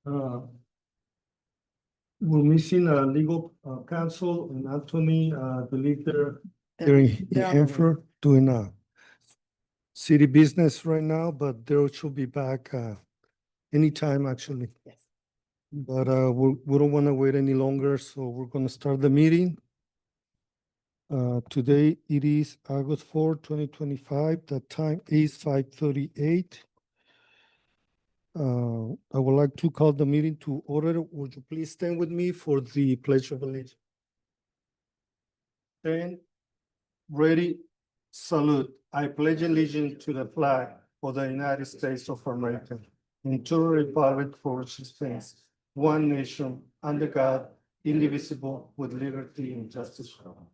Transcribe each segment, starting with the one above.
We're missing a legal counsel and Anthony, believe they're in They're on the way. Hanford doing city business right now, but they should be back anytime actually. Yes. But we don't want to wait any longer, so we're gonna start the meeting. Today it is August 4, 2025. The time is 5:38. I would like to call the meeting to order. Would you please stand with me for the Pledge of Allegiance? Stand, ready, salute. I pledge allegiance to the flag of the United States of America and to the republic for which it stands, one nation, under God, indivisible, with liberty and justice for all.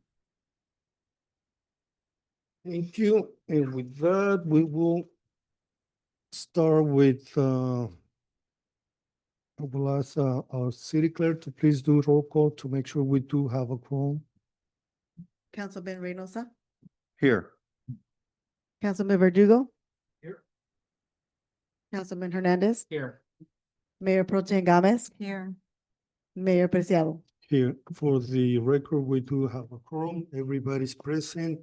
Thank you. And with that, we will start with, I will ask our city clerk to please do roll call to make sure we do have a quorum. Councilman Reynosa, Here. Councilman Verdugo, Here. Councilman Hernandez, Here. Mayor Pro Tem Gomez, Here. Mayor Preciado. Here, for the record, we do have a quorum, everybody's present.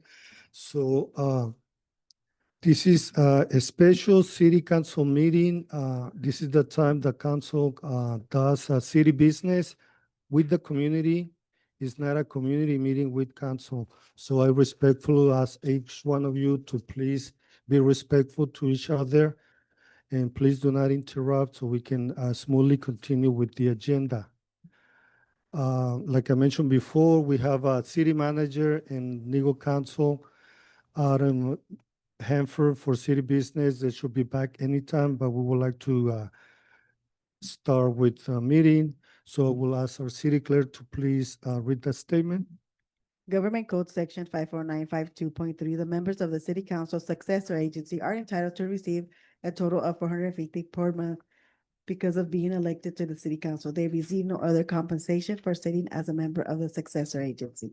So, this is a special city council meeting. This is the time the council does city business with the community. It's not a community meeting with council. So I respectfully ask each one of you to please be respectful to each other. And please do not interrupt so we can smoothly continue with the agenda. Like I mentioned before, we have a city manager and legal counsel out in Hanford for city business. They should be back anytime, but we would like to start with a meeting. So we'll ask our city clerk to please read that statement. Government Code Section 54952.3, the members of the City Council successor agency are entitled to receive a total of 450 per month because of being elected to the City Council. They receive no other compensation for sitting as a member of the successor agency.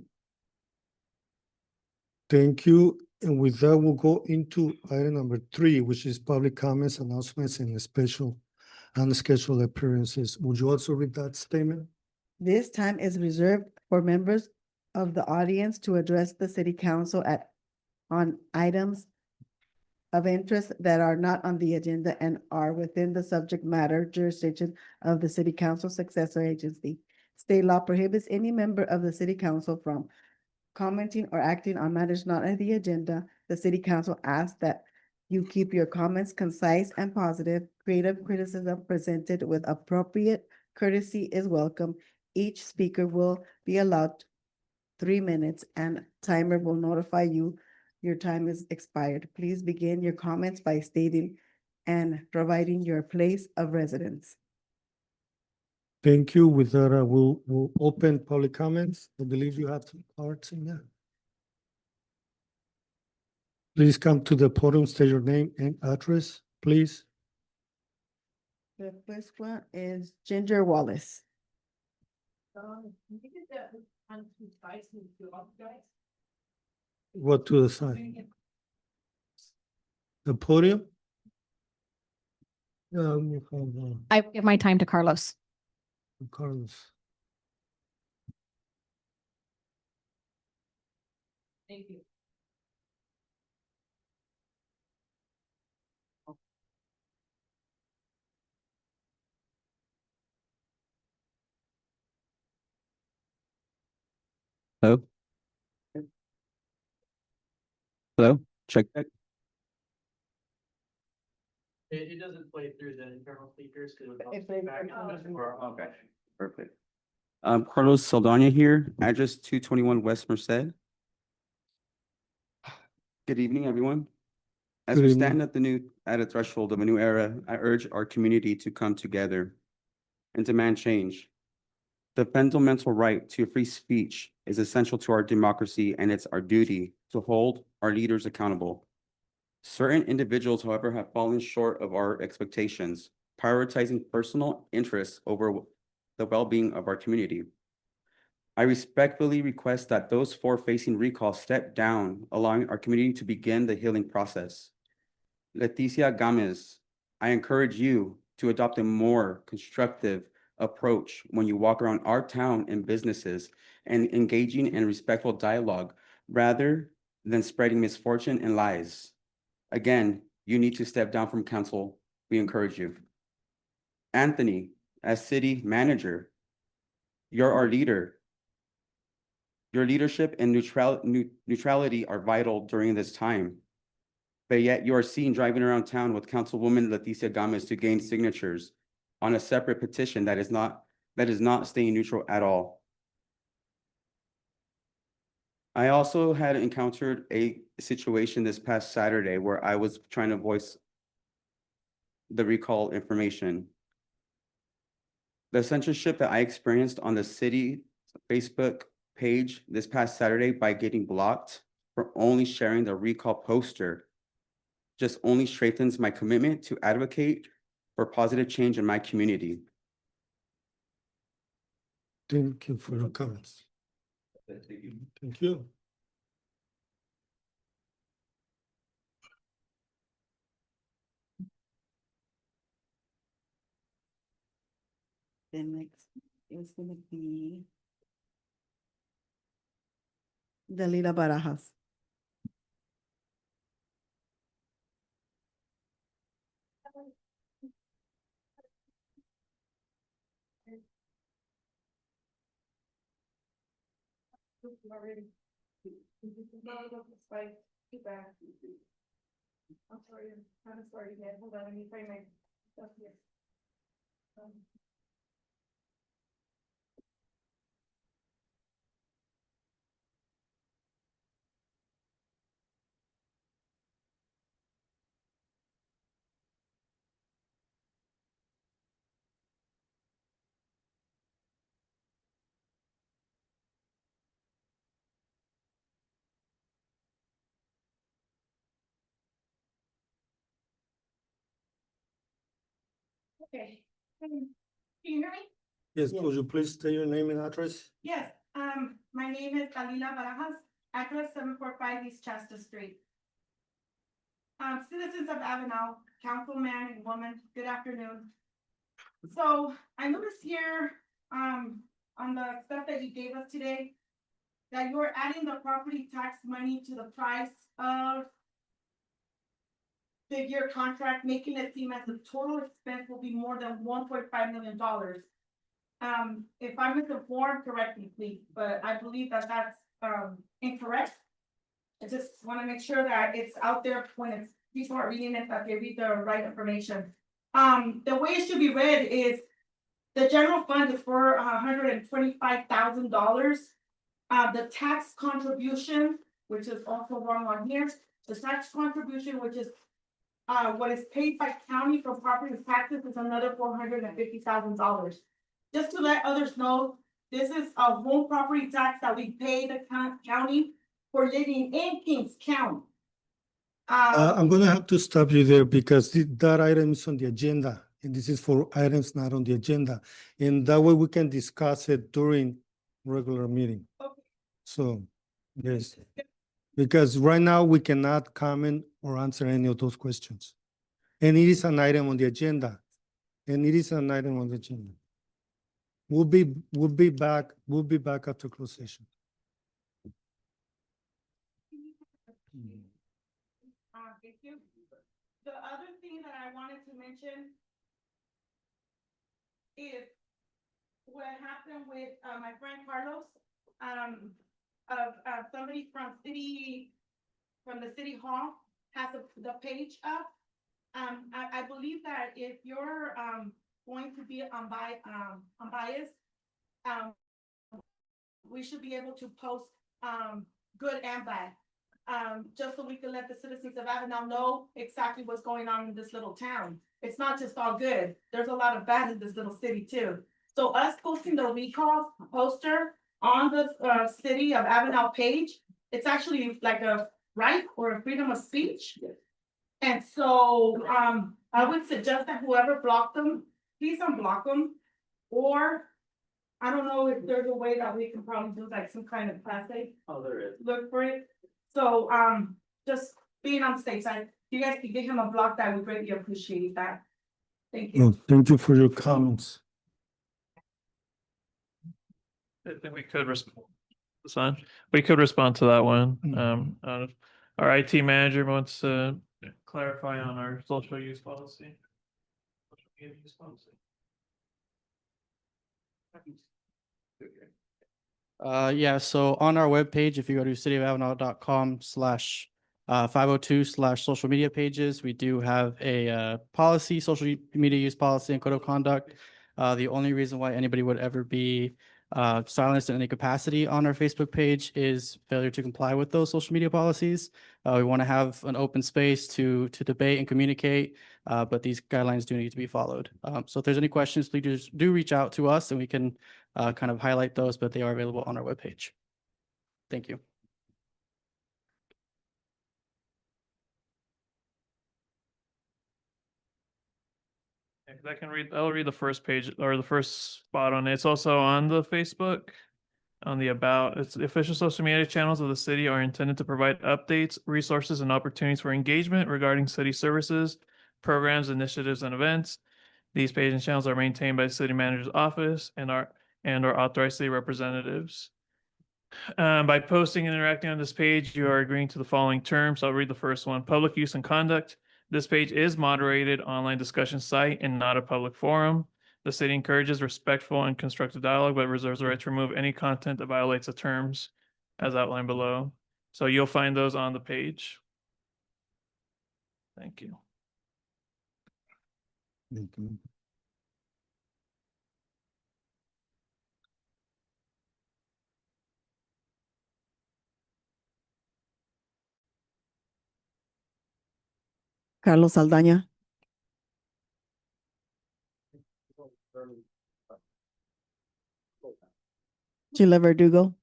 Thank you. And with that, we'll go into item number 3, which is public comments, announcements, and special unscheduled appearances. Would you also read that statement? This time is reserved for members of the audience to address the City Council on items of interest that are not on the agenda and are within the subject matter jurisdiction of the City Council successor agency. State law prohibits any member of the City Council from commenting or acting on matters not on the agenda. The City Council asks that you keep your comments concise and positive. Creative criticism presented with appropriate courtesy is welcome. Each speaker will be allowed 3 minutes and timer will notify you your time is expired. Please begin your comments by stating and providing your place of residence. Thank you. With that, we'll open public comments. I believe you have some cards in there. Please come to the podium, state your name and address, please. The first one is Ginger Wallace. What to the side? The podium? You have, I give my time to Carlos. Carlos. Thank you. Hello? Hello? Check. It doesn't play through the internal speakers. Okay, perfect. Carlos Saldana here, address 221 West Merced. Good evening, everyone. As Good we evening. stand at a threshold of a new era, I urge our community to come together and demand change. The fundamental right to free speech is essential to our democracy, and it's our duty to hold our leaders accountable. Certain individuals, however, have fallen short of our expectations, prioritizing personal interests over the well-being of our community. I respectfully request that those four facing recall step down, allowing our community to begin the healing process. Leticia Gomez, I encourage you to adopt a more constructive approach when you walk around our town and businesses and engaging in respectful dialogue rather than spreading misfortune and lies. Again, you need to step down from council. We encourage you. Anthony, as city manager, you're our leader. Your leadership and neutrality are vital during this time. But yet you are seen driving around town with Councilwoman Leticia Gomez to gain signatures on a separate petition that is not staying neutral at all. I also had encountered a situation this past Saturday where I was trying to voice the recall information. The censorship that I experienced on the city Facebook page this past Saturday by getting blocked for only sharing the recall poster just only strengthens my commitment to advocate for positive change in my community. Thank you for your comments. Thank you. The next is gonna be Dalila Barajas. I'm sorry, I'm kind of sorry, man. Hold on, let me find my stuff here. Okay. Can you hear me? Yes, could you please state your name and address? Yes, my name is Dalila Barajas, address 745 East Chester Street. Citizens of Avenal, councilman and woman, good afternoon. So I noticed here, on the stuff that you gave us today, that you're adding the property tax money to the price of the year contract, making it seem as the total expense will be more than $1.5 million. If I'm misinformed, correct me, please, but I believe that that's, incorrect. I just want to make sure that it's out there when it's, people are reading it, that they read the right information. The way it should be read is the general fund is for $125,000. The tax contribution, which is also wrong on here, the tax contribution, which is what is paid by county for property taxes, is another $450,000. Just to let others know, this is a home property tax that we pay the county for living in Kings County. I'm gonna have to stop you there because that item is on the agenda, and this is for items not on the agenda. And that way we can discuss it during regular meeting. Okay. So, yes, because right now we cannot comment or answer any of those questions. And it is an item on the agenda. We'll be back after closed session. Thank you. The other thing that I wanted to mention is what happened with my friend Carlos, somebody from the city hall has the page up. I believe that if you're going to be unbiased, we should be able to post good and bad. Just so we can let the citizens of Avenal know exactly what's going on in this little town. It's not just all good. There's a lot of bad in this little city too. So us posting the recall poster on the city of Avenal page, it's actually like a right or a freedom of speech. And so I would suggest that whoever blocked them, please unblock them. Or I don't know if there's a way that we can probably do like some kind of plastic. Oh, there is. Look for it. So, just being on the safe side, if you guys could give him a block, that would greatly appreciate that. Thank No, you. thank you for your comments. I think we could respond. Son, we could respond to that one. Our IT manager wants to clarify on our social use policy. Social media use policy. Yeah, so on our webpage, if you go to cityofavenal.com/, 502/social media pages, we do have a, policy, social media use policy and code of conduct. The only reason why anybody would ever be, silenced in any capacity on our Facebook page is failure to comply with those social media policies. We want to have an open space to debate and communicate, but these guidelines do need to be followed. So if there's any questions, please do reach out to us and we can kind of highlight those, but they are available on our webpage. Thank you. Yeah, 'cause I'll read the first page or the first spot on it. It's also on the Facebook. On the about, it's the official social media channels of the city are intended to provide updates, resources, and opportunities for engagement regarding city services, programs, initiatives, and events. These pages and channels are maintained by the city manager's office and are authorized city representatives. By posting and interacting on this page, you are agreeing to the following terms. I'll read the first one. Public use and conduct. This page is moderated online discussion site and not a public forum. The city encourages respectful and constructive dialogue, but reserves the right to remove any content that violates the terms as outlined below. So you'll find those on the page. Thank you. Thank you. Carlos Saldaña. Sheila Verdugo.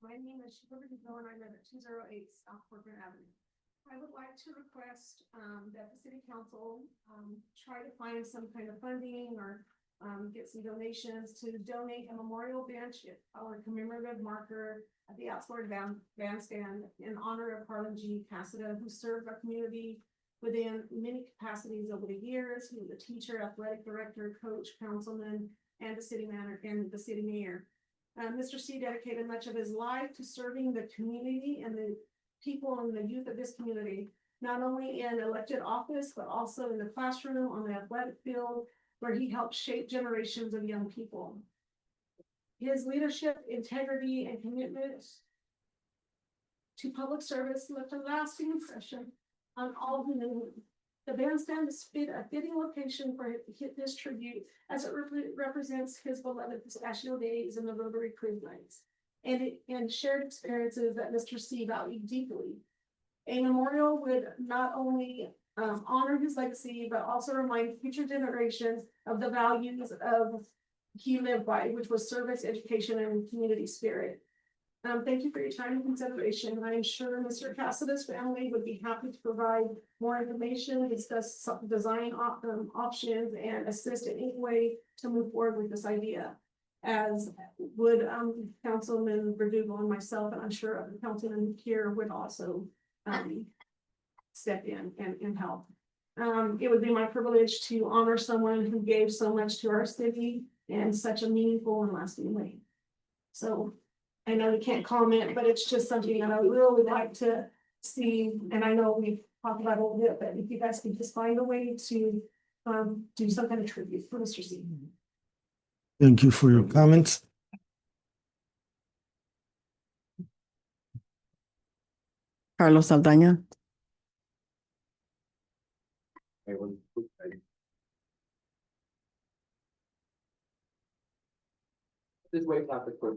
My name is Sheila Verdugo and I live at 208 South Corporate Avenue. I would like to request that the city council try to find some kind of funding or get some donations to donate a memorial bench or commemorative marker at the outside bandstand in honor of Harlan G. Cassida, who served our community within many capacities over the years. He was a teacher, athletic director, coach, councilman, and the city manager and the city mayor. Mr. C dedicated much of his life to serving the community and the people and the youth of this community, not only in elected office, but also in the classroom, on the athletic field, where he helped shape generations of young people. His leadership, integrity, and commitment to public service left a lasting impression on all who knew him. The bandstand is a fitting location for this tribute, as it represents his beloved pistachio days and the Rotary Cruise nights, and shared experiences that Mr. C valued deeply. A memorial would not only honor his legacy, but also remind future generations of the values of he lived by, which was service, education, and community spirit. Thank you for your time and consideration. I am sure Mr. Cassidy's family would be happy to provide more information, discuss some design options, and assist in any way to move forward with this idea. As would Councilman Verdugo and myself, and I'm sure other councilmen here would also step in and help. It would be my privilege to honor someone who gave so much to our city in such a meaningful and lasting way. So I know we can't comment, but it's just something that I would really like to see. And I know we've talked about it a little bit, but if you guys could just find a way to do some kind of tribute for Mr. C. Thank you for your comments. Carlos Saldaña.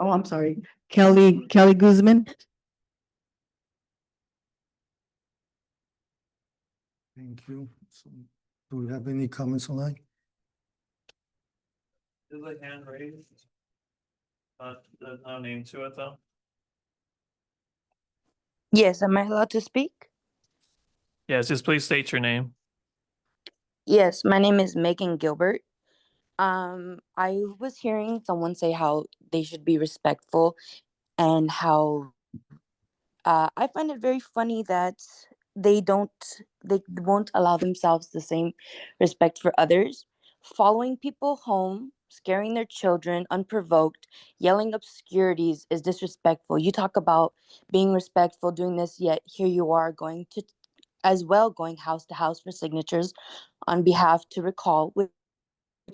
Oh, I'm sorry. Kelly Guzman. Thank you. So, do we have any comments online? Is a hand raised? There's no name to it though. Yes, am I allowed to speak? Yes, just please state your name. Yes, my name is Megan Gilbert. I was hearing someone say how they should be respectful and how I find it very funny that they won't allow themselves the same respect for others, following people home, scaring their children unprovoked, yelling obscurities is disrespectful. You talk about being respectful, doing this, yet here you are going to as well going house to house for signatures on behalf to recall, which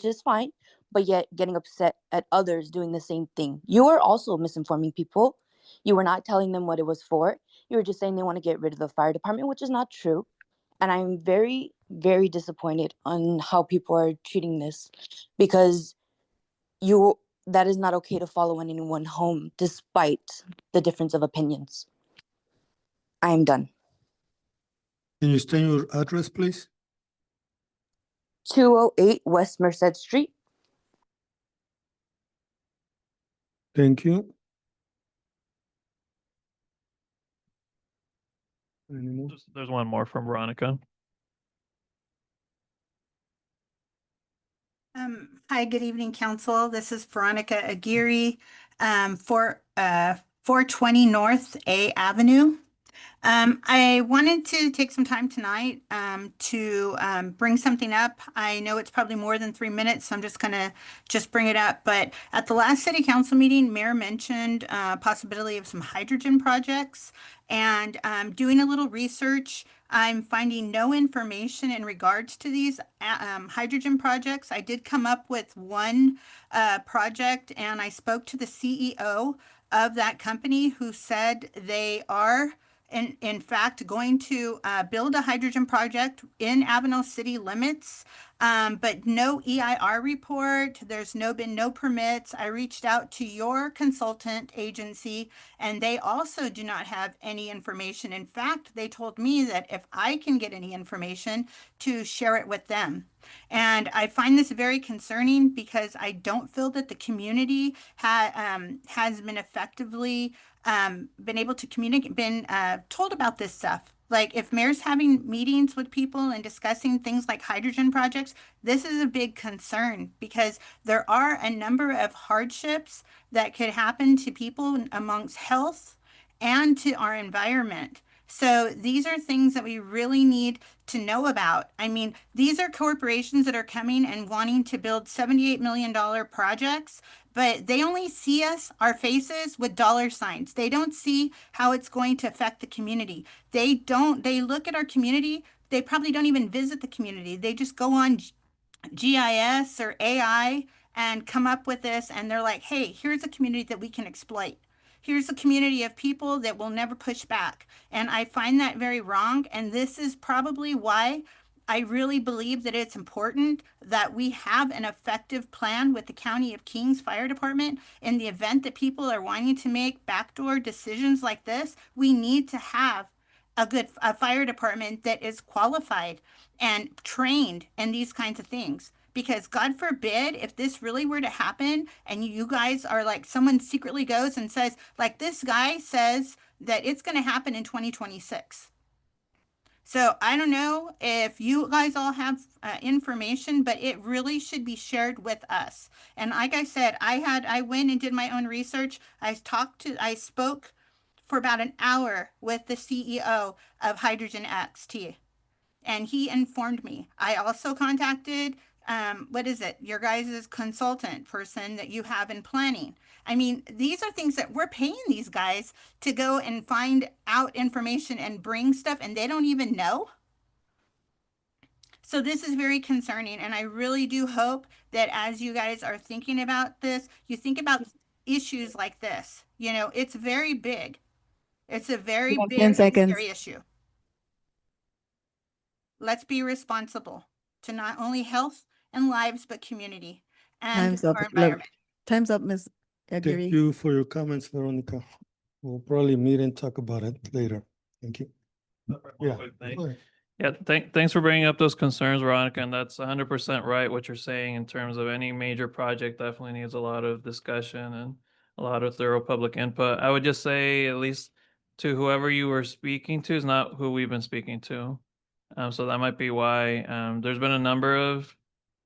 is fine, but yet getting upset at others doing the same thing. You are also misinforming people. You were not telling them what it was for. You were just saying they want to get rid of the fire department, which is not true. And I'm very, very disappointed on how people are treating this, because you that is not okay to follow anyone home despite the difference of opinions. I am done. Can you state your address, please? 208 West Merced Street. Thank you. Any more? There's one more from Veronica. Hi, good evening, council. This is Veronica Aguirre, for 420 North A Avenue. I wanted to take some time tonight to bring something up. I know it's probably more than 3 minutes, so I'm just gonna bring it up. But at the last city council meeting, Mayor mentioned possibility of some hydrogen projects, and doing a little research, I'm finding no information in regards to these hydrogen projects. I did come up with one project, and I spoke to the CEO of that company, who said they are in fact going to build a hydrogen project in Avenal city limits, but no EIR report. There's been no permits. I reached out to your consultant agency, and they also do not have any information. In fact, they told me that if I can get any information, to share it with them. And I find this very concerning, because I don't feel that the community has been effectively been able to communicate, been told about this stuff. Like, if mayor's having meetings with people and discussing things like hydrogen projects, this is a big concern, because there are a number of hardships that could happen to people amongst health and to our environment. So these are things that we really need to know about. I mean, these are corporations that are coming and wanting to build $78 million projects, but they only see us, our faces, with dollar signs. They don't see how it's going to affect the community. They look at our community, they probably don't even visit the community. They just go on GIS or AI and come up with this, and they're like, hey, here's a community that we can exploit. Here's a community of people that will never push back. And I find that very wrong. And this is probably why I really believe that it's important that we have an effective plan with the County of Kings Fire Department. In the event that people are wanting to make backdoor decisions like this, we need to have a fire department that is qualified and trained in these kinds of things. Because God forbid, if this really were to happen and you guys are like, someone secretly goes and says, like, this guy says that it's going to happen in 2026. So I don't know if you guys all have information, but it really should be shared with us. And like I said, I went and did my own research. I spoke for about an hour with the CEO of Hydrogen XT, and he informed me. I also contacted, your guys' consultant person that you have in planning. I mean, these are things that we're paying these guys to go and find out information and bring stuff, and they don't even know. So this is very concerning, and I really do hope that as you guys are thinking about this, you think about issues like this. You know, it's very big. It's a very You have big 10 and seconds. scary issue. Let's be responsible to not only health and lives, but community and Time's up. our Look, environment. time's up, Ms. Thank Aguirre. you for your comments, Veronica. We'll probably meet and talk about it later. Thank you. Yeah. quick thing. go ahead. Yeah, thanks for bringing up those concerns, Veronica, and that's 100% right what you're saying in terms of any major project definitely needs a lot of discussion and a lot of thorough public input. I would just say, at least to whoever you were speaking to is not who we've been speaking to. So that might be why there's been a number of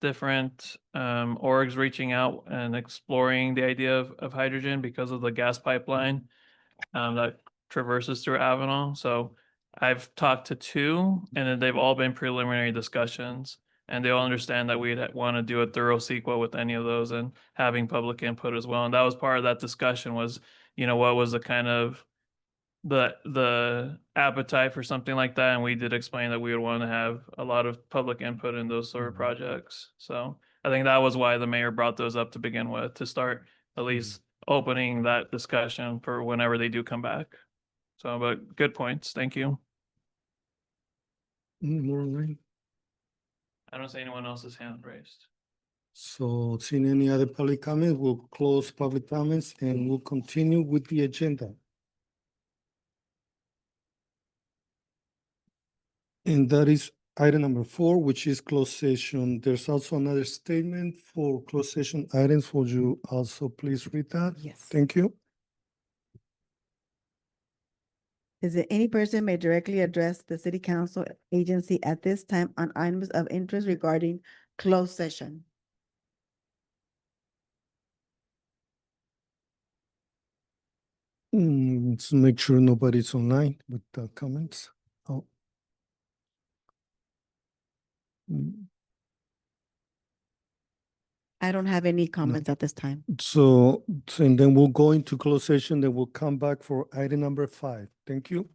different orgs reaching out and exploring the idea of hydrogen because of the gas pipeline that traverses through Avenal. So I've talked to two, and then they've all been preliminary discussions. And they all understand that we'd want to do a thorough sequel with any of those and having public input as well. And that was part of that discussion was, what was the kind of the appetite for something like that, and we did explain that we would want to have a lot of public input in those sort of projects. So I think that was why the mayor brought those up to begin with, to start at least opening that discussion for whenever they do come back. So, but good points. Thank you. More online. I don't see anyone else's hand raised. So seeing any other public comments, we'll close public comments and we'll continue with the agenda. And that is item number 4, which is closed session. There's also another statement for closed session items. Would you also please read that? Yes. Thank you. Is it any person may directly address the city council agency at this time on items of interest regarding closed session? Let's make sure nobody's online with the comments. Oh. Mm, I don't have any comments at this time. So, and then we'll go into closed session, then we'll come back for item number 5. Thank you.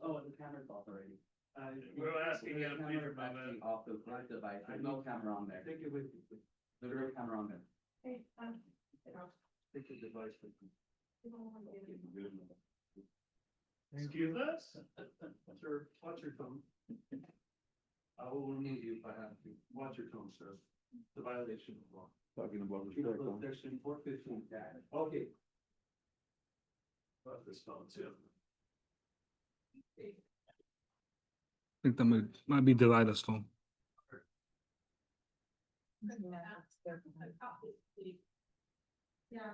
Oh, the camera's off already. We're asking you to please remove it. Off the right device. There's no camera on there. There's no camera on there. Take the device. Excuse us? Watch your phone. I will remove you if I have to. Watch your phone, sir. The violation of law. Talking about Section 415. Okay. About this phone too. I think that might be Delilah's phone. Yeah.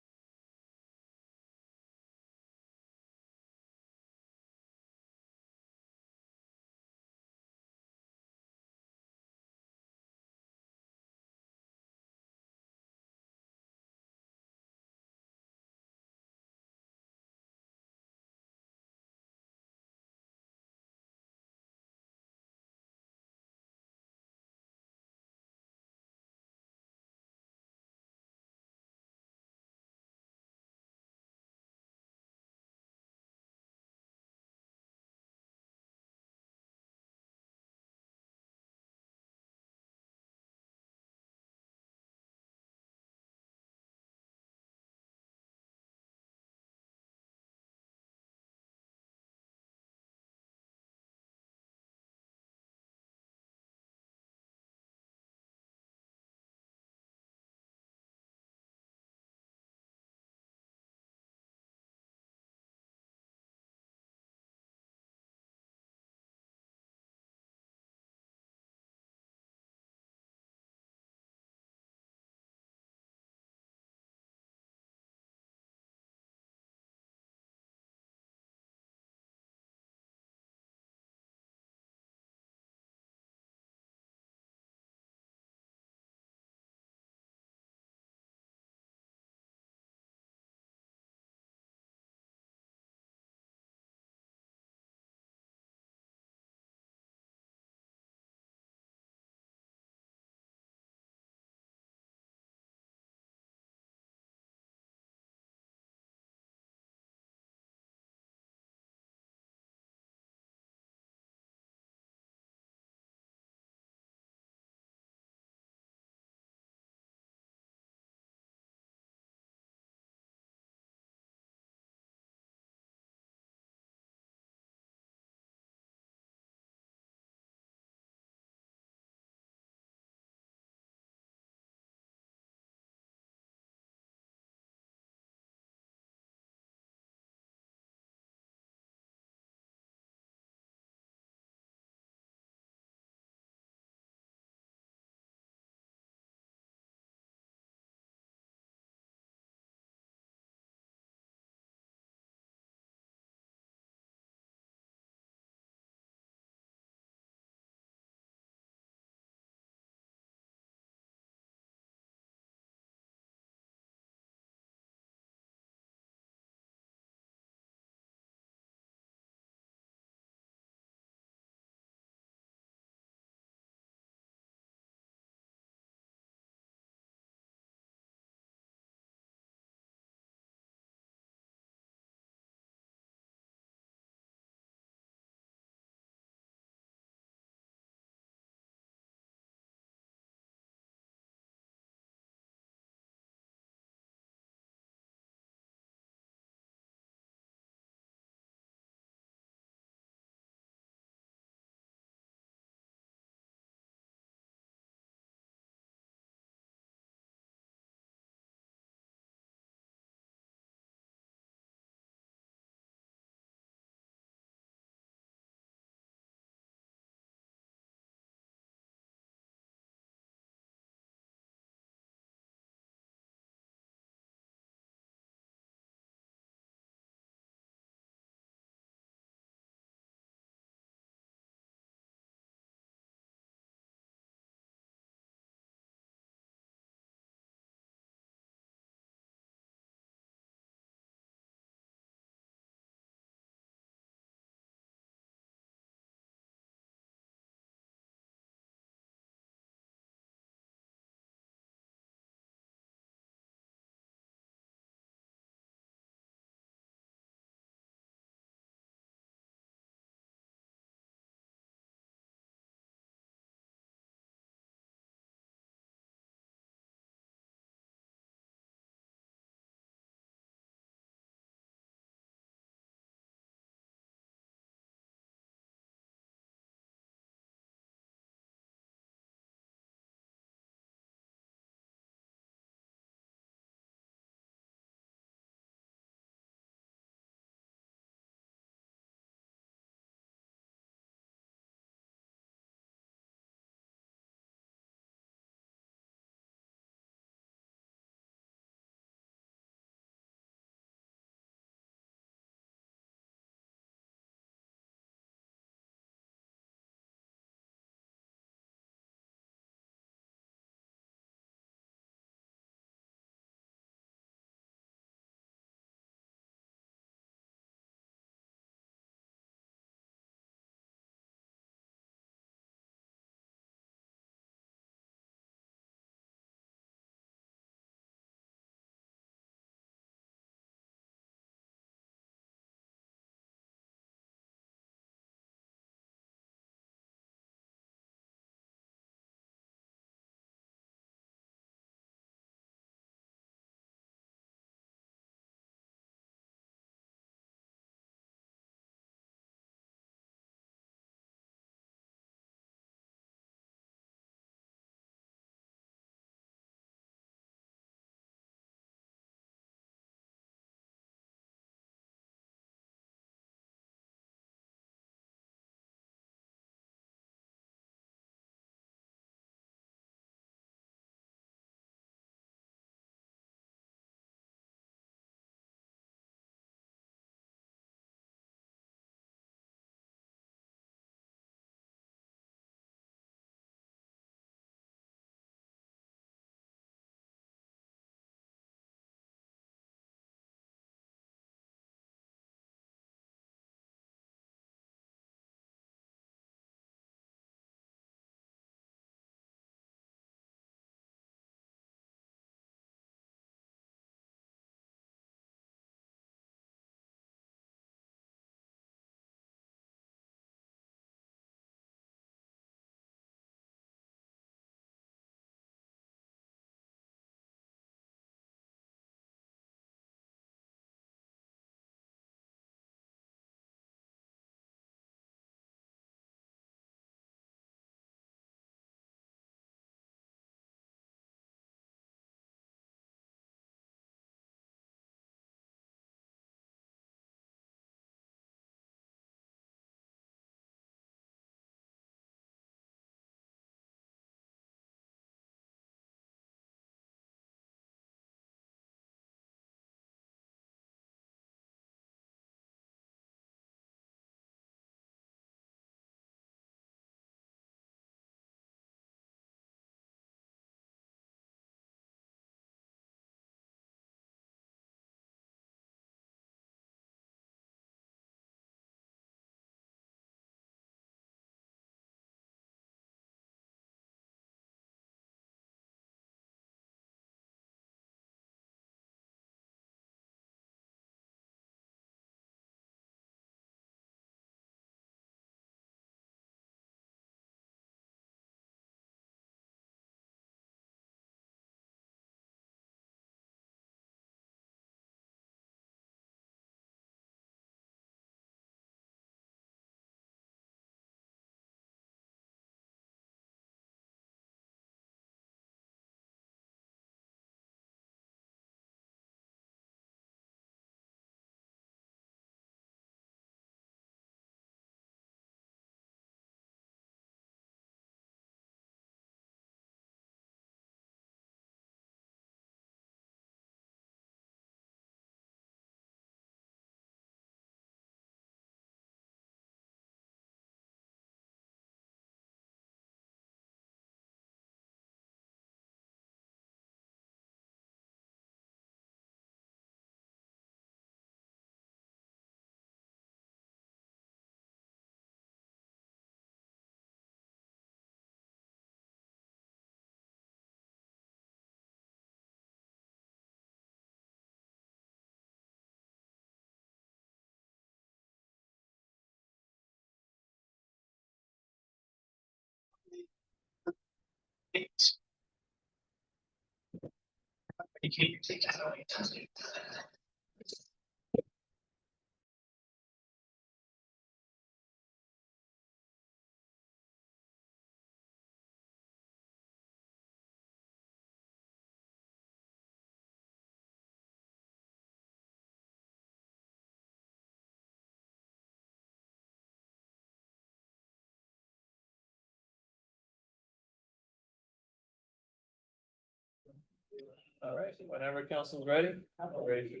All right, whenever council's ready. I'm ready.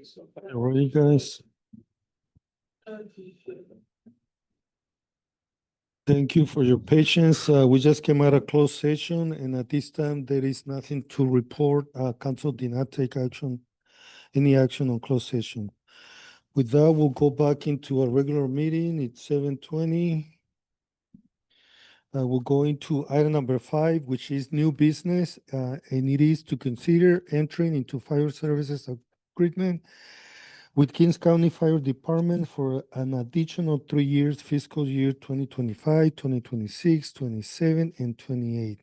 All right, guys. Thank you for your patience. We just came out of closed session, and at this time, there is nothing to report. Council did not take any action on closed session. With that, we'll go back into a regular meeting. It's 7:20. We'll go into item number 5, which is new business, and it is to consider entering into fire services agreement with Kings County Fire Department for an additional 3 years, fiscal year 2025, 2026, 27, and 28.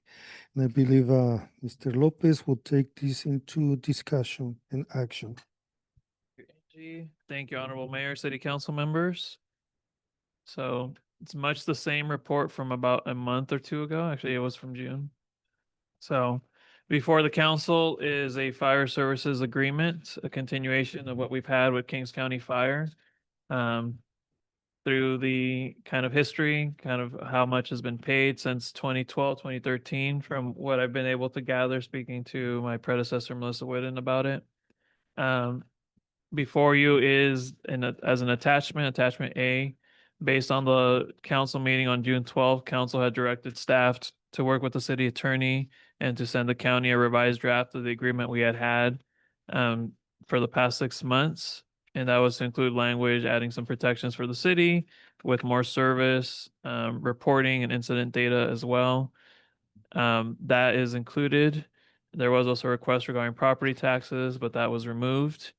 And I believe Mr. Lopez will take this into discussion and action. Thank you, Honorable Mayor, City Council members. So it's much the same report from about a month or two ago. Actually, it was from June. So before the council is a fire services agreement, a continuation of what we've had with Kings County Fire. Through the kind of history, kind of how much has been paid since 2012, 2013, from what I've been able to gather, speaking to my predecessor, Melissa Whitten, about it. Before you is as an attachment A, based on the council meeting on June 12th, council had directed staff to work with the city attorney and to send the county a revised draft of the agreement we had for the past 6 months. And that was to include language, adding some protections for the city with more service, reporting and incident data as well. That is included. There was also a request regarding property taxes, but that was removed.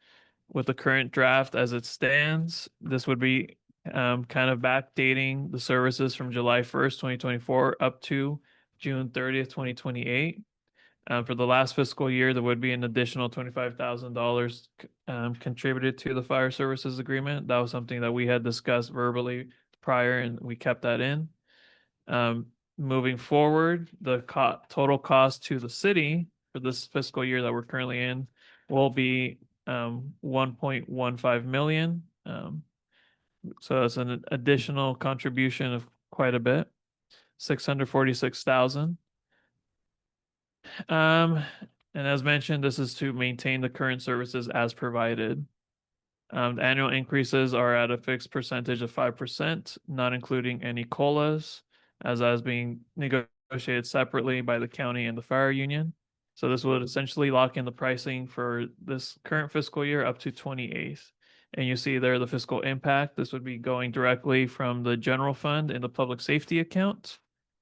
With the current draft as it stands, this would be kind of backdating the services from July 1st, 2024 up to June 30th, 2028. For the last fiscal year, there would be an additional $25,000 contributed to the fire services agreement. That was something that we had discussed verbally prior, and we kept that in. Moving forward, the total cost to the city for this fiscal year that we're currently in will be 1.15 million. So it's an additional contribution of quite a bit, 646,000. And as mentioned, this is to maintain the current services as provided. The annual increases are at a fixed percentage of 5%, not including any COLAs, as being negotiated separately by the county and the fire union. So this would essentially lock in the pricing for this current fiscal year up to 28th. And you see there the fiscal impact. This would be going directly from the general fund in the public safety account.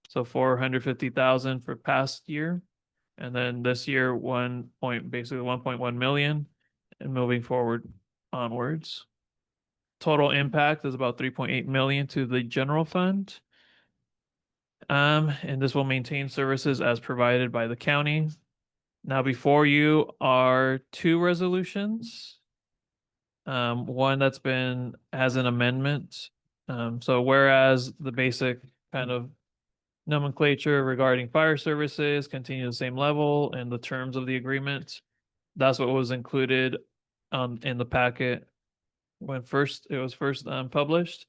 So 450,000 for past year. And then this year, basically 1.1 million, and moving forward onwards. Total impact is about 3.8 million to the general fund. And this will maintain services as provided by the county. Now, before you are 2 resolutions. One that's has an amendment. So whereas the basic kind of nomenclature regarding fire services continue the same level and the terms of the agreement, that's what was included in the packet when it was first published.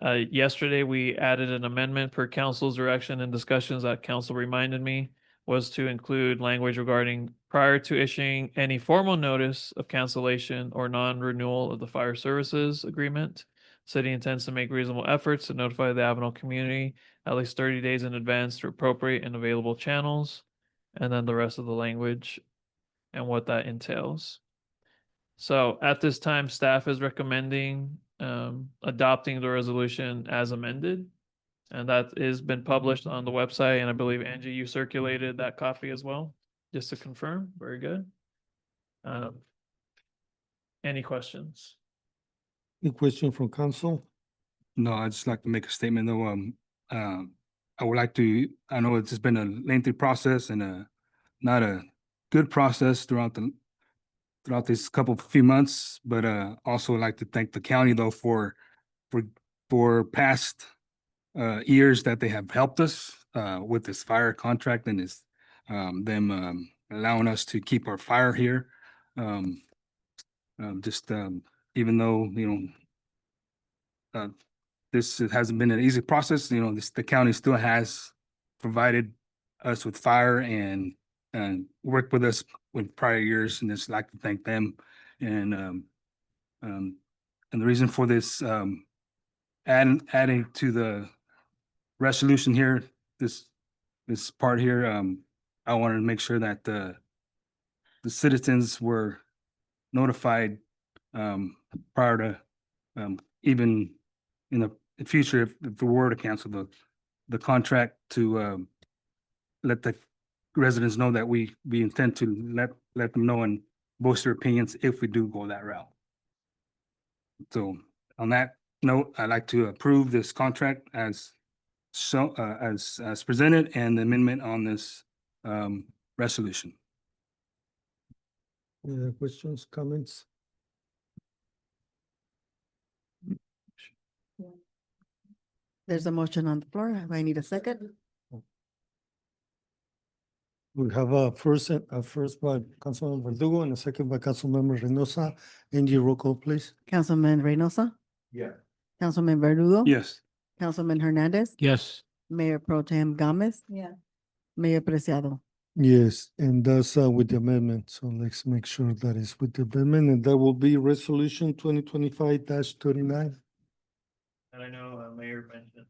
Yesterday, we added an amendment per council's direction and discussions that council reminded me was to include language regarding prior to issuing any formal notice of cancellation or non-renewal of the fire services agreement. City intends to make reasonable efforts to notify the Avenal community at least 30 days in advance through appropriate and available channels, and then the rest of the language and what that entails. So at this time, staff is recommending adopting the resolution as amended. And that has been published on the website. And I believe, Angie, you circulated that copy as well, just to confirm. Very good. Any questions? Any question from council? No, I'd just like to make a statement though. I would like to, I know it's just been a lengthy process and not a good process throughout this few months, but also like to thank the county though for past years that they have helped us with this fire contract and them allowing us to keep our fire here. Even though, this hasn't been an easy process, the county still has provided us with fire and worked with us with prior years, and just like to thank them. And the reason for this adding to the resolution here, this part here, I wanted to make sure that the citizens were notified prior to even in the future, if we were to cancel the contract, to let the residents know that we intend to let them know and voice their opinions if we do go that route. So on that note, I'd like to approve this contract as presented and the amendment on this resolution. Any other questions, comments? There's a motion on the floor. I need a second. We have a first by Councilmember Verdugo and a second by Councilmember Reynosa. Angie, roll call, please. Councilman Reynosa, Yeah. Councilman Verdugo. Yes. Councilman Hernandez. Yes. Mayor Pro Tem Gomez. Yeah. Mayor Preciado. Yes, and that's with the amendment. So let's make sure that is with the amendment, and that will be resolution 2025-39. And I know Mayor mentioned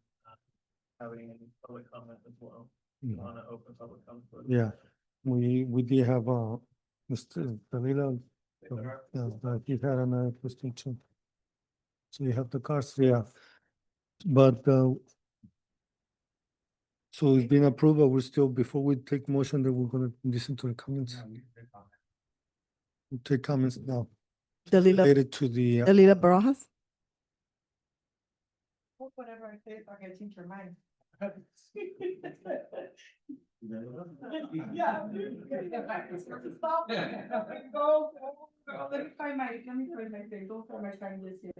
having any public comment as well. You want to open public comment? for this? Yeah, we did have Mr. Davila. He had another question too. So you have the cards, yeah. But so it's been approved, but we're still, before we take motion, that we're gonna listen to the comments. We'll take comments now Dalila, related to the, Dalila Barajas. Whatever I say, I can change your mind. Yeah. Stop. Go. Let me find my thing. Don't find my time list here.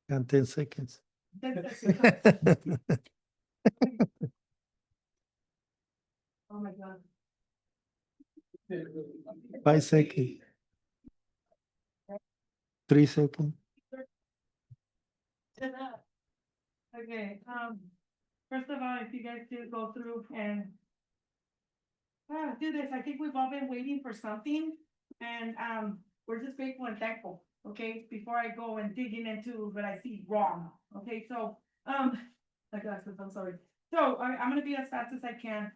and 10 seconds. Oh, my God. 5 seconds. 3 seconds. Okay, first of all, if you guys do go through and do this, I think we've all been waiting for something, and we're just grateful and thankful, okay? Before I go and digging into what I see wrong, okay? So, my glasses, I'm sorry. So I'm gonna be as fast as I can.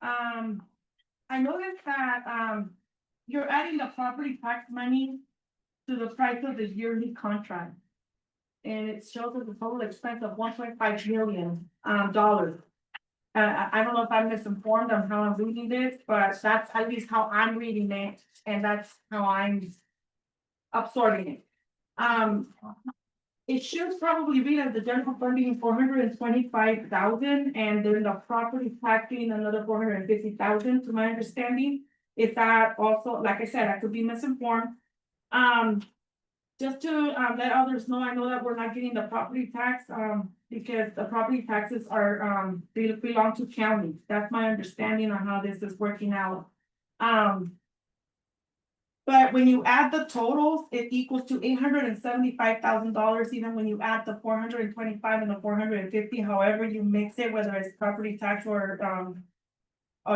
I noticed that you're adding the property tax money to the price of the yearly contract. And it shows us a total expense of $1.5 million dollars. I don't know if I'm misinformed on how I'm reading this, but that's at least how I'm reading it, and that's how I'm absorbing it. It should probably read as the general funding $425,000, and then the property taxing another $450,000, to my understanding. Is that also, like I said, I could be misinformed. Just to let others know, I know that we're not getting the property tax, because the property taxes are, they belong to county. That's my understanding on how this is working out. But when you add the totals, it equals to $875,000, even when you add the 425 and the 450, however you mix it, whether it's property tax or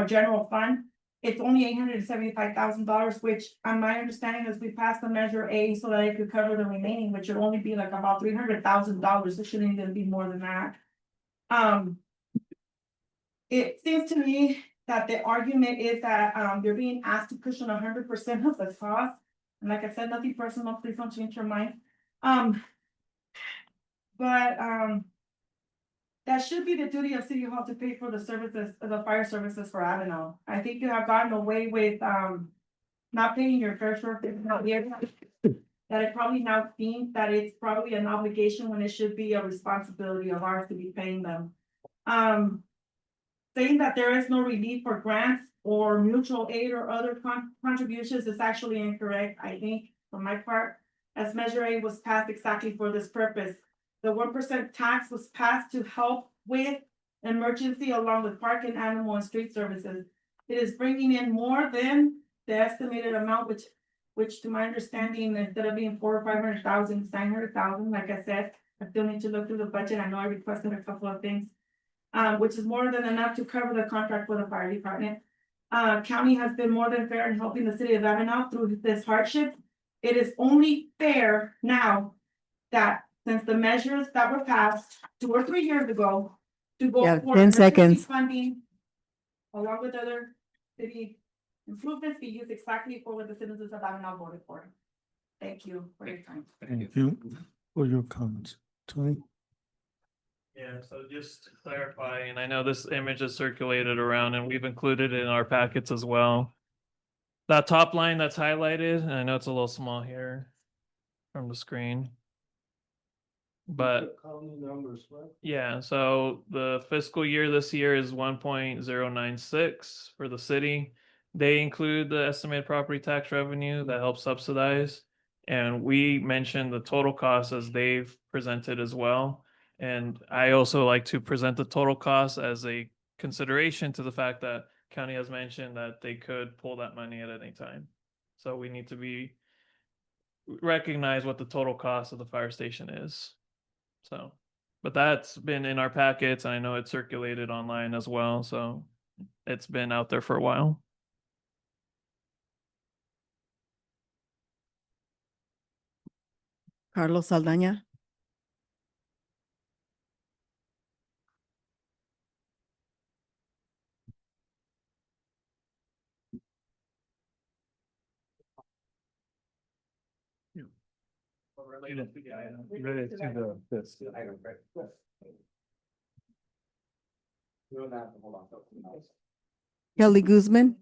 general fund. It's only $875,000, which on my understanding is we passed the Measure A so that it could cover the remaining, which would only be like about $300,000. It shouldn't even be more than that. It seems to me that the argument is that they're being asked to cushion 100% of the cost. And like I said, nothing personal, please don't change your mind. That should be the duty of City Hall to pay for the services, the fire services for Avenal. I think you have gotten away with not paying your fair share of that it probably now seems that it's probably an obligation when it should be a responsibility of ours to be paying them. saying that there is no relief for grants or mutual aid or other contributions is actually incorrect, I think, for my part, as Measure A was passed exactly for this purpose. The 1% tax was passed to help with emergency along with park and animal and street services. It is bringing in more than the estimated amount, which to my understanding, instead of being 400 or 500,000, it's 900,000. Like I said, I still need to look through the budget. I know I requested a couple of things. Which is more than enough to cover the contract for the fire department. County has been more than fair in helping the city of Avenal through this hardship. It is only fair now that since the measures that were passed 2 or 3 years ago to go Yeah, for 10 emergency seconds. funding, along with other city improvements, be used exactly for what the citizens of Avenal voted for. Thank you for your time. Thank you for your comments. Tony? Yeah, so just clarifying, I know this image is circulated around and we've included it in our packets as well. That top line that's highlighted, and I know it's a little small here from the screen. But County numbers, right? yeah, so the fiscal year this year is 1.096 for the city. They include the estimated property tax revenue that helps subsidize. And we mentioned the total cost as they've presented as well. And I also like to present the total cost as a consideration to the fact that county has mentioned that they could pull that money at any time. So we need to recognize what the total cost of the fire station is. So, but that's been in our packets, and I know it's circulated online as well, so it's been out there for a while. Carlos Saldaña. Related to the item. Related to this. Kelly Guzman.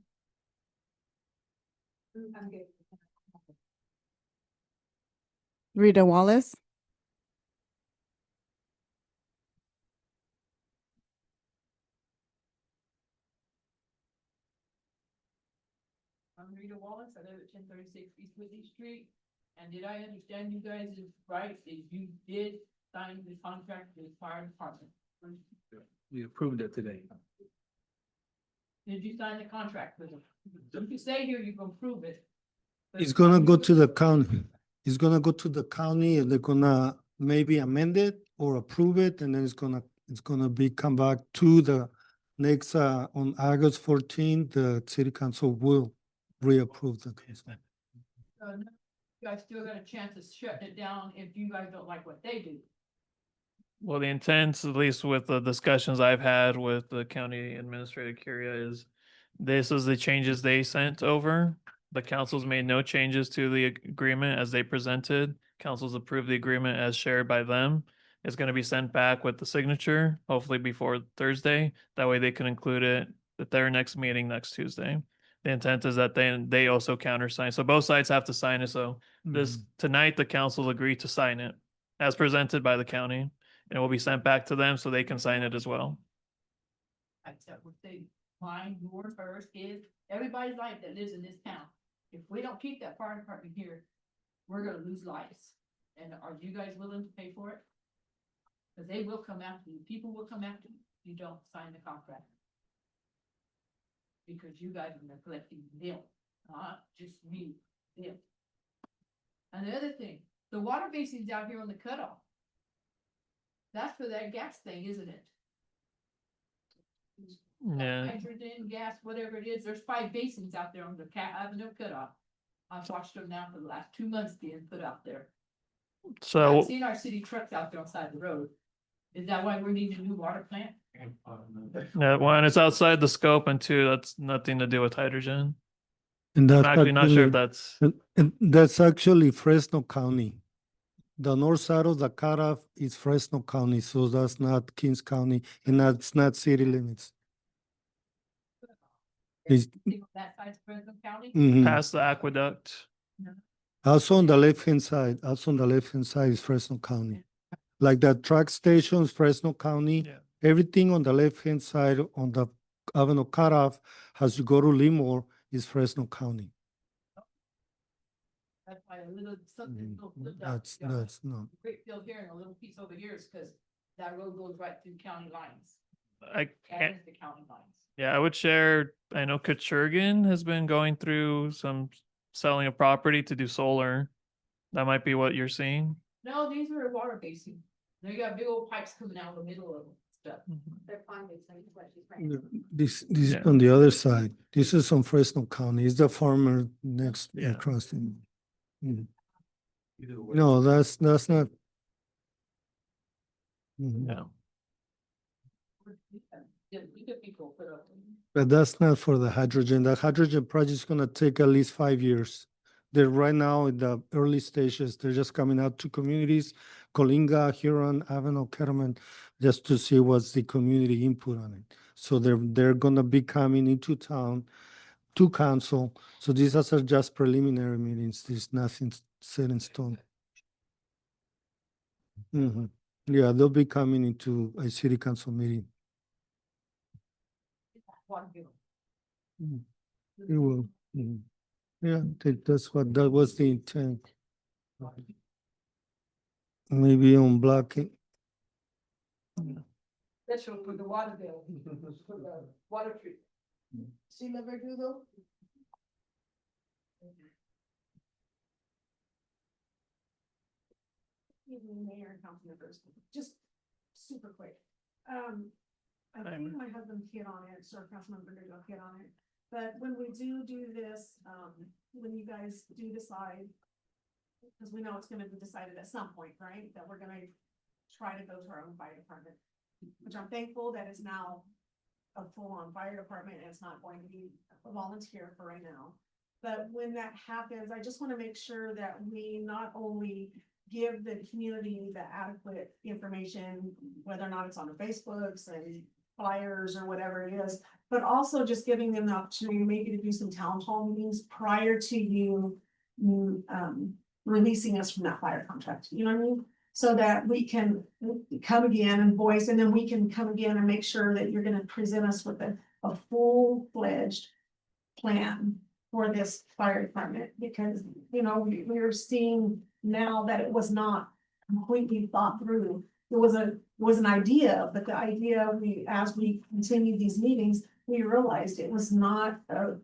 Rita Wallace. I'm Rita Wallace. I live at 1036 East Whitney Street. And did I understand you guys is right, that you did sign the contract with the fire department? We approved it today. Did you sign the contract with them? If you say here, you can prove it. but It's gonna go to the you- county. It's gonna go to the county and they're gonna maybe amend it or approve it, and then it's gonna be come back to the next, on August 14th, the city council will reapprove the consent. You guys still got a chance of shutting it down if you guys don't like what they do. Well, the intent, at least with the discussions I've had with the county administrator Curia, is this is the changes they sent over. The council's made no changes to the agreement as they presented. Council's approved the agreement as shared by them. It's going to be sent back with the signature, hopefully before Thursday. That way they can include it at their next meeting next Tuesday. The intent is that they also countersign. So both sides have to sign it. So this tonight, the council agreed to sign it as presented by the county, and it will be sent back to them so they can sign it as well. Except what they, mine, yours, hers, his, everybody's life that lives in this town. If we don't keep that fire department here, we're gonna lose lives. And are you guys willing to pay for it? Cause they will come after you. People will come after you if you don't sign the contract. Because you guys are neglecting them, not just me, them. And the other thing, the water basin's out here on the cutoff. That's for that gas thing, isn't it? Yeah. Hydrogen, gas, whatever it is, there's 5 basins out there on the Avenal cutoff. I've watched them now for the last 2 months being put out there. So I've seen our city trucks out there on the side of the road. Is that why we're needing a new water plant? yeah, one, it's outside the scope, and two, that's nothing to do with hydrogen. And I'm that's actually not sure if actually- that's, and that's actually Fresno County. The north side of the cutoff is Fresno County, so that's not Kings County, and that's not city limits. It's, That side's Fresno County? past the aqueduct. also on the left-hand side is Fresno County. Like the track stations, Fresno County, Yeah. Everything on the left-hand side on the Avenal cutoff, as you go to Limor, is Fresno County. That's why a little, something, little flipped out. That's, You got that's not. a great field here and a little piece over here is because that road goes right through county lines. I That can't, is the county lines. yeah, I would share, I know Kachurgan has been going through some selling a property to do solar. That might be what you're seeing. No, these are water basin. They got big old pipes coming out of the middle of them, stuff. They're fine, This is Yeah. on the other side. This is on Fresno County. It's the farmer next Yeah. across. the- Mm. Either way. No, that's not. Mhm. Yeah. Yeah, you get people put up. But that's not for the hydrogen. The hydrogen project is gonna take at least 5 years. They're right now in the early stages. They're just coming out to communities, Colinga, Huron, Avenal, Kerman, just to see what's the community input on it. So they're gonna be coming into town to council. So these are just preliminary meetings. There's nothing set in stone. Mhm. Yeah, they'll be coming into a city council meeting. Water bill. Mm. It will. Mhm. Yeah, that was the intent. Maybe on blocking. Special for the water bill, for the water treatment. Sheila Verdugo? Evening, Mayor and council members, just super quick. I I'm- think my husband hit on it, so Councilmember Verdugo hit on it. But when we do this, when you guys do decide, because we know it's gonna be decided at some point, right? That we're gonna try to go to our own fire department, which I'm thankful that it's now a full-on fire department and it's not going to be a volunteer for right now. But when that happens, I just want to make sure that we not only give the community the adequate information, whether or not it's on the Facebooks and flyers or whatever it is, but also just giving them the opportunity maybe to do some town hall meetings prior to you releasing us from that fire contract, you know what I mean? So that we can come again and voice, and then we can come again and make sure that you're gonna present us with a full-fledged plan for this fire department, because, you know, we're seeing now that it was not completely thought through. It was an idea, but the idea, as we continued these meetings, we realized it was not a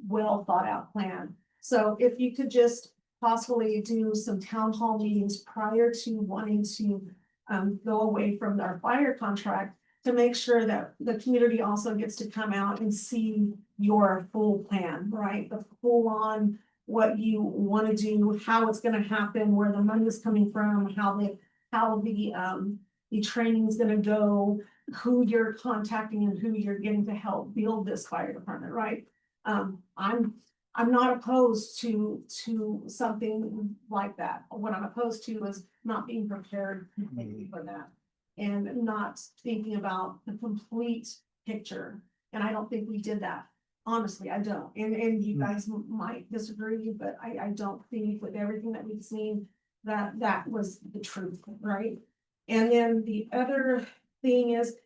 well thought out plan. So if you could just possibly do some town hall meetings prior to wanting to go away from our fire contract, to make sure that the community also gets to come out and see your full plan, right? The full on what you want to do, how it's gonna happen, where the money is coming from, how the training is gonna go, who you're contacting and who you're getting to help build this fire department, right? I'm not opposed to something like that. What I'm opposed to is not being prepared completely for that. And not thinking about the complete picture. And I don't think we did that. Honestly, I don't. And you guys might disagree, but I don't think with everything that we've seen, that was the truth, right? And then the other thing is,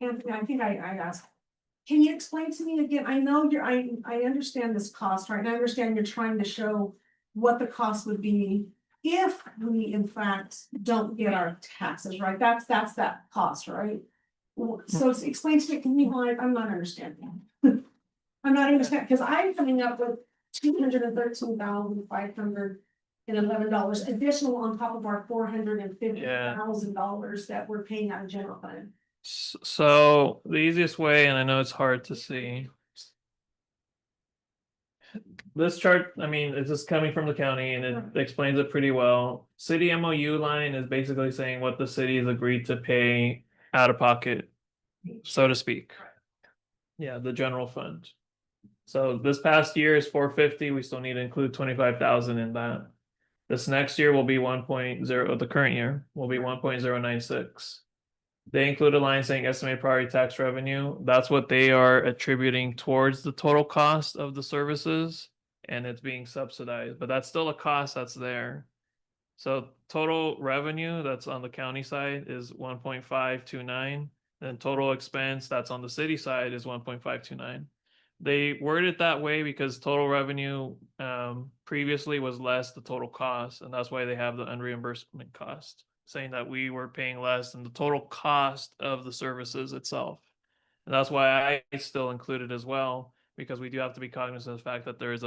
Anthony, I think I asked, can you explain to me again? I know I understand this cost, right? And I understand you're trying to show what the cost would be if we in fact don't get our taxes, right? That's that cost, right? So explain to me why I'm not understanding. I'm not understanding, because I'm coming up with $213,511 additional on top of our $450,000 that we're paying out of general fund. So the easiest way, and I know it's hard to see. This chart, I mean, it's just coming from the county and it explains it pretty well. City MOU line is basically saying what the city has agreed to pay out of pocket, so to speak. Yeah, the general fund. So this past year is 450. We still need to include 25,000 in that. This next year will be 1.0, the current year will be 1.096. They include a line saying estimated property tax revenue. That's what they are attributing towards the total cost of the services, and it's being subsidized, but that's still a cost that's there. So total revenue that's on the county side is 1.529. Then total expense that's on the city side is 1.529. They word it that way because total revenue previously was less the total cost, and that's why they have the unreimbursement cost, saying that we were paying less than the total cost of the services itself. And that's why I still include it as well, because we do have to be cognizant of the fact that there is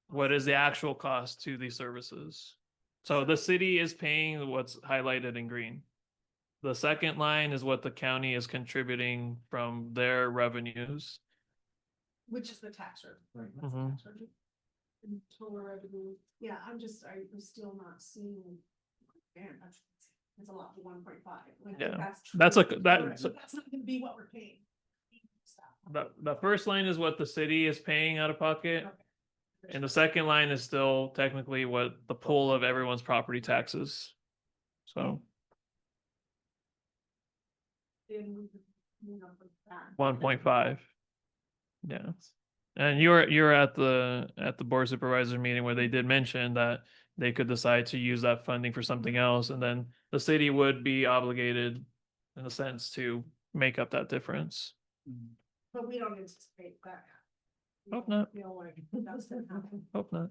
what is the actual cost to these services. So the city is paying what's highlighted in green. The second line is what the county is contributing from their revenues. Which is the tax rate. Right. Mhm. And total revenue, yeah, I'm still not seeing. Man, that's a lot for 1.5. Yeah. That's That's true. a- that- That's not gonna be what we're paying. The first line is what the city is paying out of pocket, Okay. and the second line is still technically what the pool of everyone's property taxes. So Then, for that. 1.5. Yeah. And you're at the board supervisor meeting where they did mention that they could decide to use that funding for something else, and then the city would be obligated in a sense to make up that difference. But we don't anticipate that. We Hope don't not. feel like that's gonna happen. Hope not.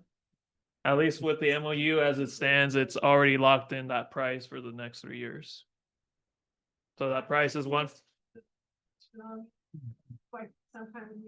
At least with the MOU as it stands, it's already locked in that price for the next 3 years. So that price is one. Like sometimes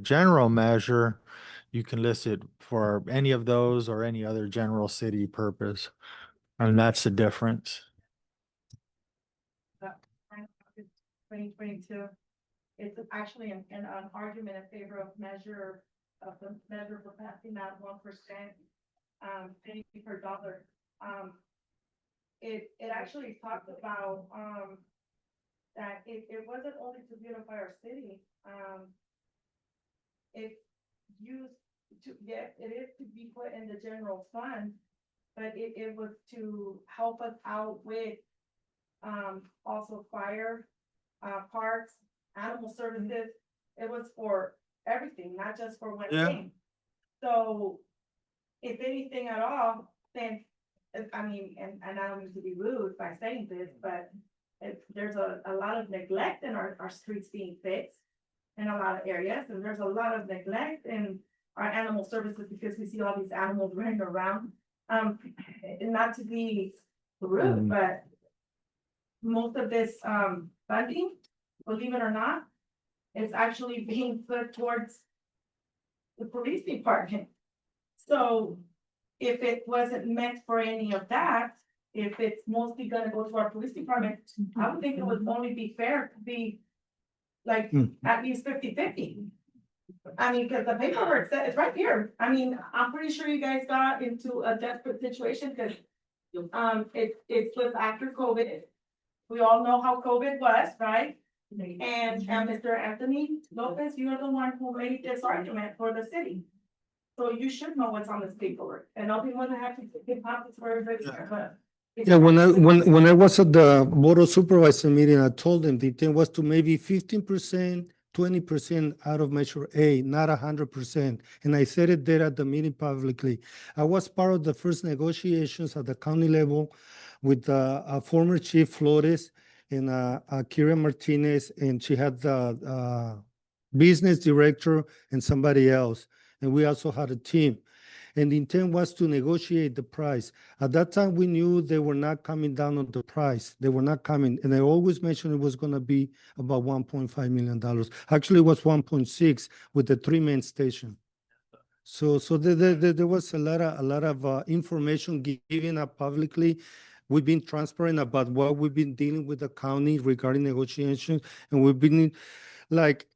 general measure, you can list it for any of those or any other general city purpose. And that's the difference. 2022, it's actually an argument in favor of the measure for passing that 1%. penny per dollar. It actually talked about, that it wasn't only to beautify our city, it's used to, yes, it is to be put in the general fund, but it was to help us out with, also fire, parks, animal services. It was for everything, not just for one Yeah. thing. So if anything at all, then, I mean, and I don't mean to be rude by saying this, but there's a lot of neglect in our streets being fixed in a lot of areas, and there's a lot of neglect in our animal services because we see all these animals running around. And not to be rude, but most of this, funding, believe it or not, is actually being put towards the police department. So if it wasn't meant for any of that, if it's mostly gonna go to our police department, I would think it would only be fair to be like at least 50-50. I mean, because the paperwork said it's right here. I mean, I'm pretty sure you guys got into a desperate situation because it was after COVID. We all know how COVID was, right? And Mr. Anthony Lopez, you are the one who made this argument for the city. So you should know what's on this paperwork, and I'll be more than happy to give copies for everybody, but. Yeah, when I was at the board of supervisor meeting, I told them the intent was to maybe 15%, 20% out of Measure A, not 100%. And I said it there at the meeting publicly. I was part of the first negotiations at the county level with former Chief Flores and Kira Martinez, and she had the business director and somebody else. And we also had a team. And the intent was to negotiate the price. At that time, we knew they were not coming down on the price. They were not coming. And I always mentioned it was going to be about $1.5 million. Actually, it was 1.6 with the 3-man station. So there was a lot of information given up publicly. We've been transparent about what we've been dealing with the county regarding negotiations. And we've been like,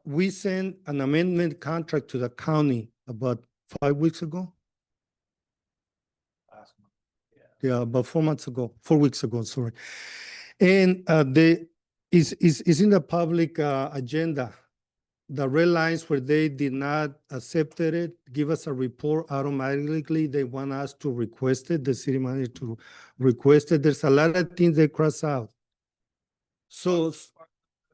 we sent an amendment contract to the county about 5 weeks ago. Yeah, about 4 months ago, 4 weeks ago, sorry. And is in the public agenda. The red lines where they did not accept it, give us a report automatically. They want us to request it, the city manager to request it. There's a lot of things they cross out. So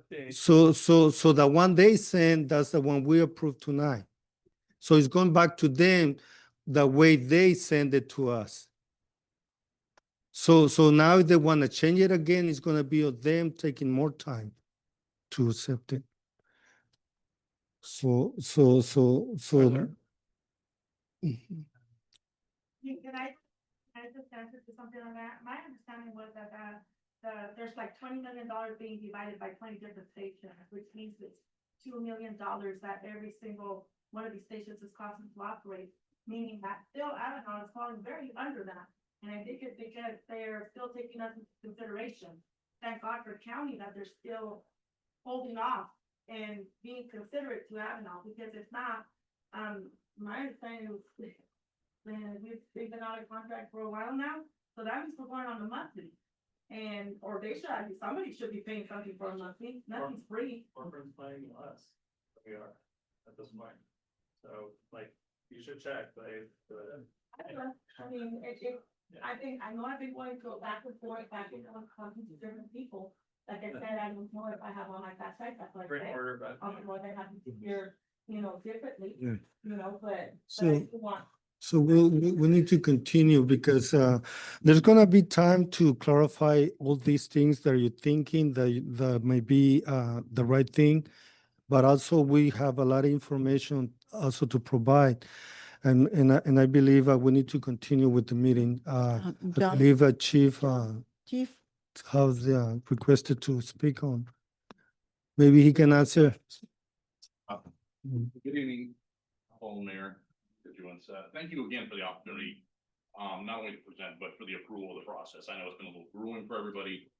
the one they sent, that's the one we approved tonight. So it's going back to them the way they send it to us. So now if they want to change it again, it's going to be of them taking more time to accept it. So. Mhm. Can I just answer to something on that? My understanding was that, there's like $20 million being divided by 20 different stations, which means it's $2 million that every single one of these stations is costing to operate, meaning that still Avenal is falling very under that. And I think it's because they're still taking us into consideration. Thank God for county that they're still holding off and being considerate to Avenal, because if not, my understanding is, man, we've been out of contract for a while now, so that means we're going on a monthly. And, or they should, somebody should be paying something for a monthly, nothing's free. Corporate's paying us, we are at this point. So like, you should check, but. I mean, I know I've been going to go back and forth, talking to different people. Like I said, I don't know if I have on my fast track, that's what I Great say. order, but. I'm more than happy to hear, differently, Yeah. but I So- do want. So we need to continue because there's gonna be time to clarify all these things that you're thinking that may be the right thing. But also we have a lot of information also to provide. And I believe we need to continue with the meeting. I John, believe Chief Chief, has requested to speak on. Maybe he can answer. Good evening, Paul Mayor, constituents. Thank you again for the opportunity, not only to present, but for the approval of the process. I know it's been a little grueling for everybody.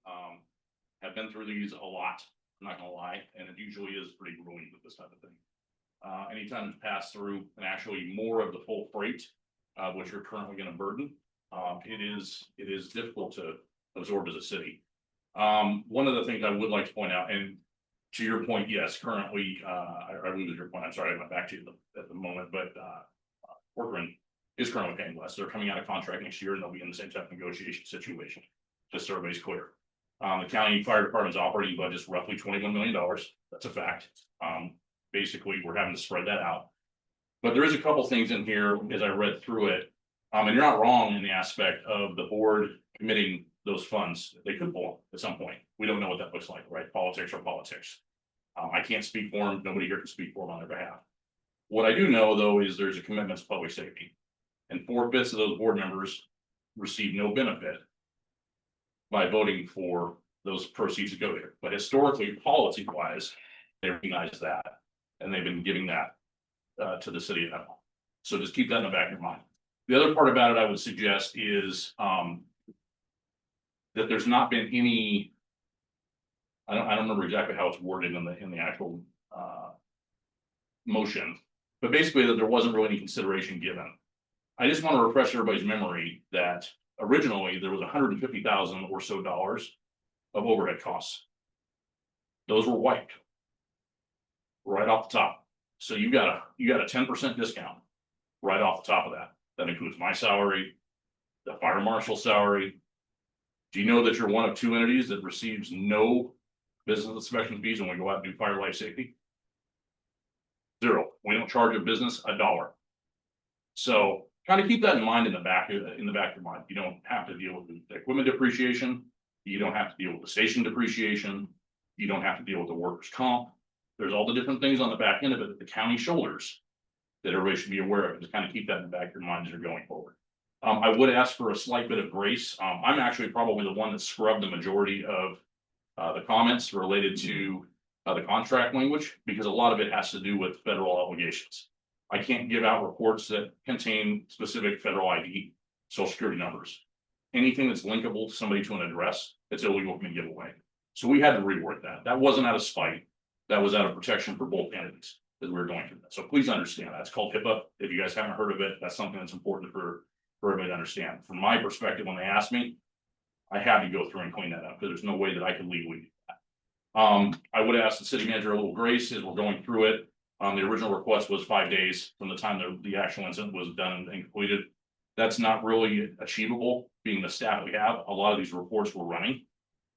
Have been through these a lot, I'm not gonna lie, and it usually is pretty grueling with this type of thing. Anytime it's passed through and actually more of the full freight which you're currently gonna burden. It is difficult to absorb as a city. One of the things I would like to point out, and to your point, yes, currently, I lose your point, I'm sorry, I went back to you at the moment, but, Corcoran is currently paying less. They're coming out of contract next year and they'll be in the same type of negotiation situation, just so everybody's clear. The county fire department's operating budget is roughly $21 million. That's a fact. Basically, we're having to spread that out. But there is a couple things in here as I read through it. And you're not wrong in the aspect of the board committing those funds. They could pull at some point. We don't know what that looks like, right? Politics are politics. I can't speak for them. Nobody here can speak for them on their behalf. What I do know, though, is there's a commitment to public safety. And 4/5 of those board members receive no benefit by voting for those proceeds to go there. But historically, policy wise, they recognize that. And they've been giving that to the city of Avenal. So just keep that in the back of your mind. The other part about it I would suggest is that there's not been any, I don't remember exactly how it's worded in the actual motion, but basically that there wasn't really any consideration given. I just want to refresh everybody's memory that originally there was $150,000 or so of overhead costs. Those were wiped right off the top. So you got a 10% discount right off the top of that. That includes my salary, the fire marshal's salary. Do you know that you're one of 2 entities that receives no business inspection fees when we go out and do fire life safety? 0. We don't charge a business $1. So kind of keep that in mind in the back of your mind. You don't have to deal with the equipment depreciation. You don't have to deal with the station depreciation. You don't have to deal with the workers' comp. There's all the different things on the back end of it that the county shoulders that everybody should be aware of. Just kind of keep that in the back of your mind as you're going forward. I would ask for a slight bit of grace. I'm actually probably the one that scrubbed the majority of the comments related to the contract language, because a lot of it has to do with federal obligations. I can't give out reports that contain specific federal ID, social security numbers. Anything that's linkable to somebody to an address, it's illegal for me to give away. So we had to reword that. That wasn't out of spite. That was out of protection for both entities as we were going through that. So please understand that's called HIPAA. If you guys haven't heard of it, that's something that's important for everybody to understand. From my perspective, when they asked me, I had to go through and clean that up because there's no way that I could legally do that. I would ask the city manager a little grace as we're going through it. The original request was 5 days from the time the actual incident was done and completed. That's not really achievable, being the staff we have. A lot of these reports we're running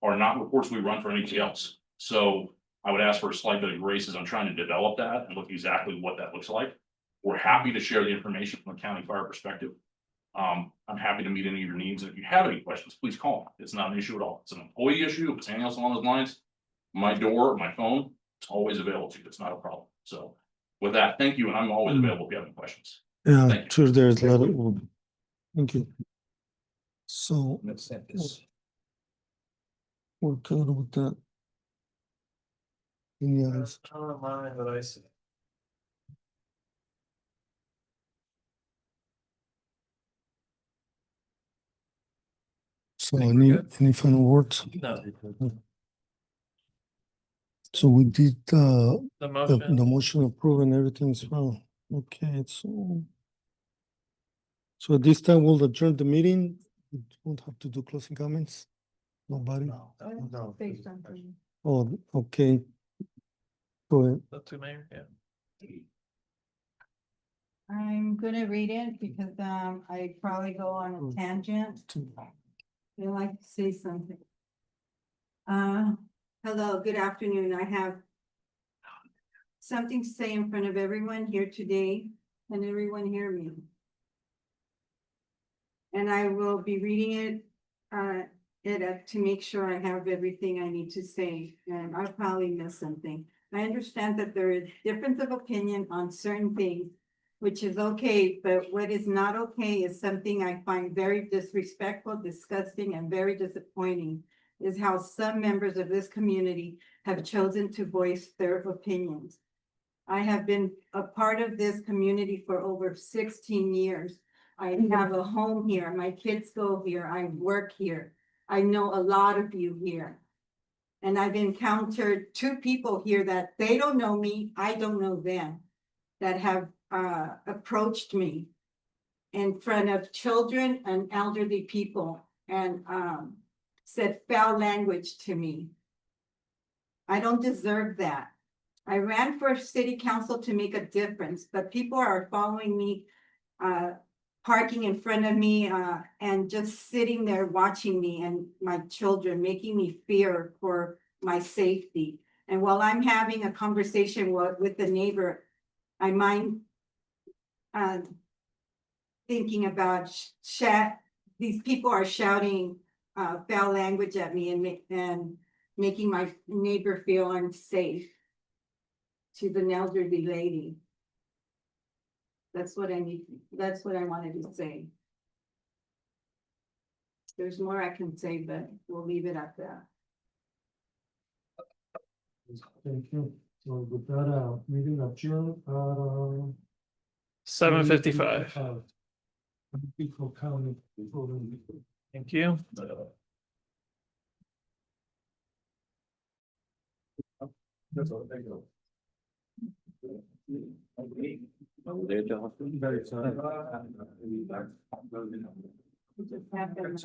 are not reports we run for anything else. So I would ask for a slight bit of grace as I'm trying to develop that and look exactly what that looks like. We're happy to share the information from a county fire perspective. I'm happy to meet any of your needs. And if you have any questions, please call me. It's not an issue at all. It's an employee issue. If it's anything else along those lines, my door, my phone, it's always available to you. It's not a problem. So with that, thank you. And I'm always available if you have any questions. Yeah, Thank you. sure, there's a lot of, thank you. So Let's set this. we're good with that. Any others? But I see. So any final words? No. So we did The the motion. motion approved and everything's fine. Okay, so at this time we'll adjourn the meeting. We won't have to do closing comments. Nobody? No. Based on- Oh, okay. Go ahead. The 2 mayor, yeah. I'm gonna read it because I probably go on a tangent. I'd like to say something. Hello, good afternoon. I have something to say in front of everyone here today. Can everyone hear me? And I will be reading it to make sure I have everything I need to say, and I'll probably miss something. I understand that there is difference of opinion on certain things, which is okay, but what is not okay is something I find very disrespectful, disgusting, and very disappointing, is how some members of this community have chosen to voice their opinions. I have been a part of this community for over 16 years. I have a home here. My kids go here. I work here. I know a lot of you here. And I've encountered 2 people here that they don't know me, I don't know them, that have approached me in front of children and elderly people and said foul language to me. I don't deserve that. I ran for city council to make a difference, but people are following me, parking in front of me, and just sitting there watching me and my children, making me fear for my safety. And while I'm having a conversation with the neighbor, I mind thinking about these people are shouting foul language at me and making my neighbor feel unsafe. She's an elderly lady. That's what I need. That's what I wanted to say. There's more I can say, but we'll leave it at that. Thank you. So with that, meeting adjourned, 7:55. People coming. Thank you. That's all, thank you. Just have them-